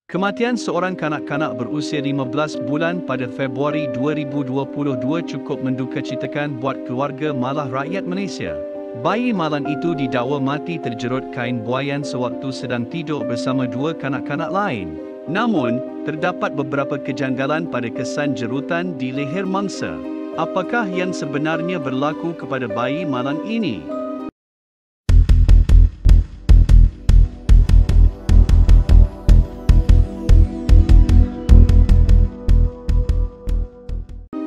Kematian seorang kanak-kanak berusia 15 bulan pada Februari 2022 cukup mendukacitakan buat keluarga malah rakyat Malaysia. Bayi malang itu didakwa mati terjerut kain buaian sewaktu sedang tidur bersama dua kanak-kanak lain. Namun, terdapat beberapa kejanggalan pada kesan jerutan di leher mangsa. Apakah yang sebenarnya berlaku kepada bayi malang ini?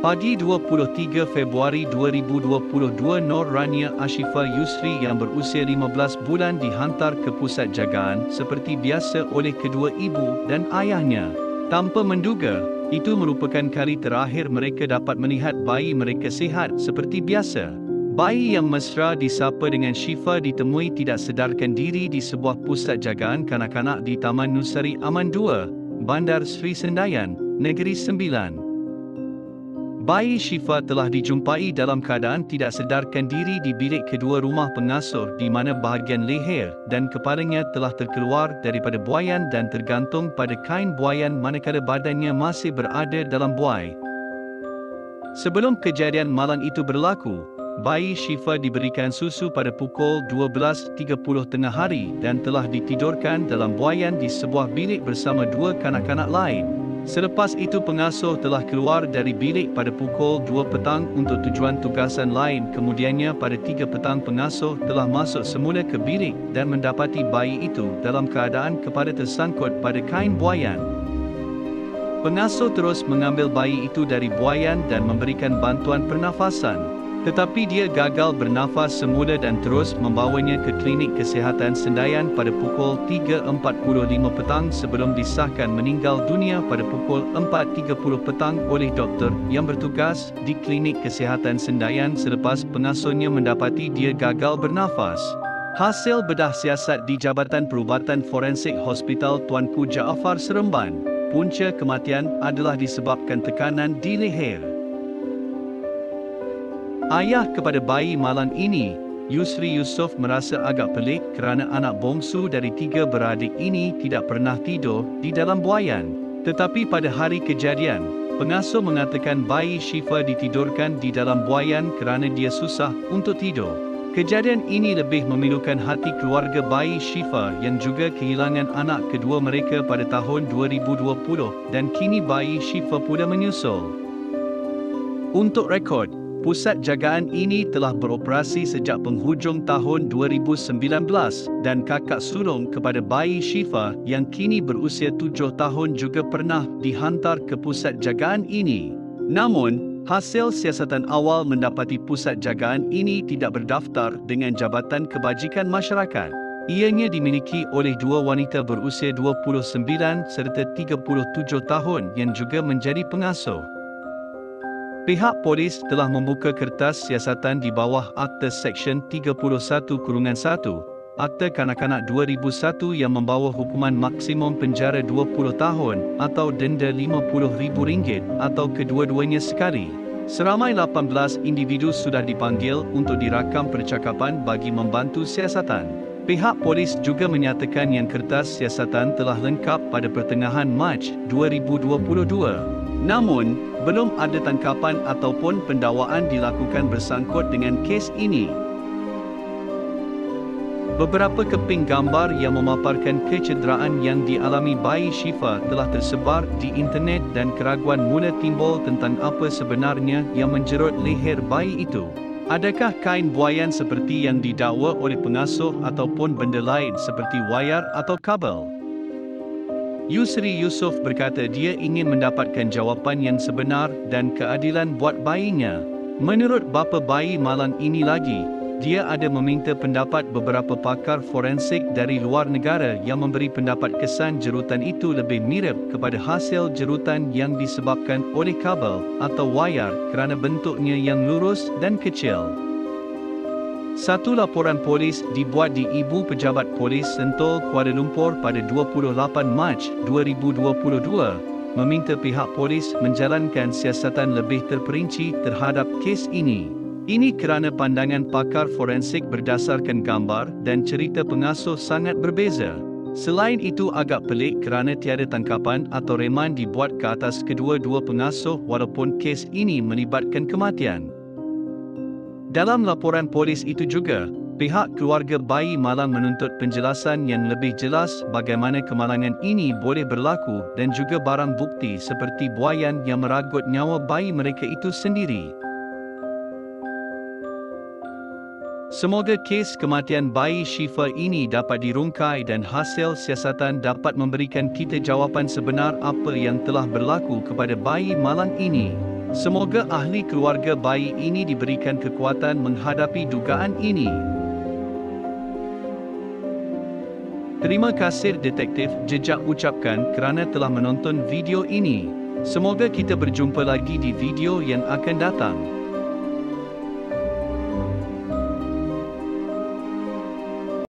Pagi 23 Februari 2022 Nur Rania Ashifah Yusri yang berusia 15 bulan dihantar ke pusat jagaan seperti biasa oleh kedua ibu dan ayahnya. Tanpa menduga, itu merupakan kali terakhir mereka dapat melihat bayi mereka sihat seperti biasa. Bayi yang mesra disapa dengan Shifa ditemui tidak sedarkan diri di sebuah pusat jagaan kanak-kanak di Taman Nusari Aman 2, Bandar Seri Sendayan, Negeri Sembilan. Bayi Shifa telah dijumpai dalam keadaan tidak sedarkan diri di bilik kedua rumah pengasuh di mana bahagian leher dan kepalanya telah terkeluar daripada buaian dan tergantung pada kain buaian manakala badannya masih berada dalam buai. Sebelum kejadian malang itu berlaku, bayi Shifa diberikan susu pada pukul 12.30 tengah hari dan telah ditidurkan dalam buaian di sebuah bilik bersama dua kanak-kanak lain. Selepas itu pengasuh telah keluar dari bilik pada pukul 2 petang untuk tujuan tugasan lain. Kemudiannya pada 3 petang pengasuh telah masuk semula ke bilik dan mendapati bayi itu dalam keadaan kepala tersangkut pada kain buaian. Pengasuh terus mengambil bayi itu dari buaian dan memberikan bantuan pernafasan. Tetapi dia gagal bernafas semula dan terus membawanya ke klinik kesihatan Sendayan pada pukul 3.45 petang sebelum disahkan meninggal dunia pada pukul 4.30 petang oleh doktor yang bertugas di klinik kesihatan Sendayan selepas pengasuhnya mendapati dia gagal bernafas. Hasil bedah siasat di Jabatan Perubatan Forensik Hospital Tuanku Jaafar Seremban, punca kematian adalah disebabkan tekanan di leher. Ayah kepada bayi malang ini, Yusri Yusof merasa agak pelik kerana anak bongsu dari 3 beradik ini tidak pernah tidur di dalam buaian. Tetapi pada hari kejadian, pengasuh mengatakan bayi Shifa ditidurkan di dalam buaian kerana dia susah untuk tidur. Kejadian ini lebih memilukan hati keluarga bayi Shifa yang juga kehilangan anak kedua mereka pada tahun 2020 dan kini bayi Shifa pula menyusul. Untuk rekod, pusat jagaan ini telah beroperasi sejak penghujung tahun 2019 dan kakak sulung kepada bayi Shifa yang kini berusia 7 tahun juga pernah dihantar ke pusat jagaan ini. Namun, hasil siasatan awal mendapati pusat jagaan ini tidak berdaftar dengan Jabatan Kebajikan Masyarakat. Ianya dimiliki oleh dua wanita berusia 29 serta 37 tahun yang juga menjadi pengasuh. Pihak polis telah membuka kertas siasatan di bawah Akta Seksyen 31-1, Akta Kanak-kanak 2001 yang membawa hukuman maksimum penjara 20 tahun atau denda RM50,000 atau kedua-duanya sekali. Seramai 18 individu sudah dipanggil untuk dirakam percakapan bagi membantu siasatan. Pihak polis juga menyatakan yang kertas siasatan telah lengkap pada pertengahan Mac 2022. Namun, belum ada tangkapan ataupun pendakwaan dilakukan bersangkut dengan kes ini. Beberapa keping gambar yang memaparkan kecederaan yang dialami bayi Shifa telah tersebar di internet dan keraguan mula timbul tentang apa sebenarnya yang menjerut leher bayi itu. Adakah kain buaian seperti yang didakwa oleh pengasuh ataupun benda lain seperti wayar atau kabel? Yusri Yusof berkata dia ingin mendapatkan jawapan yang sebenar dan keadilan buat bayinya. Menurut bapa bayi malang ini lagi, dia ada meminta pendapat beberapa pakar forensik dari luar negara yang memberi pendapat kesan jerutan itu lebih mirip kepada hasil jerutan yang disebabkan oleh kabel atau wayar kerana bentuknya yang lurus dan kecil. Satu laporan polis dibuat di Ibu Pejabat Polis Sentul Kuala Lumpur pada 28 Mac 2022 meminta pihak polis menjalankan siasatan lebih terperinci terhadap kes ini. Ini kerana pandangan pakar forensik berdasarkan gambar dan cerita pengasuh sangat berbeza. Selain itu agak pelik kerana tiada tangkapan atau reman dibuat ke atas kedua-dua pengasuh walaupun kes ini melibatkan kematian. Dalam laporan polis itu juga, pihak keluarga bayi malang menuntut penjelasan yang lebih jelas bagaimana kemalangan ini boleh berlaku dan juga barang bukti seperti buaian yang meragut nyawa bayi mereka itu sendiri. Semoga kes kematian bayi Syifa ini dapat dirungkai dan hasil siasatan dapat memberikan kita jawapan sebenar apa yang telah berlaku kepada bayi malang ini. Semoga ahli keluarga bayi ini diberikan kekuatan menghadapi dugaan ini. Terima kasih Detektif Jejak ucapkan kerana telah menonton video ini. Semoga kita berjumpa lagi di video yang akan datang.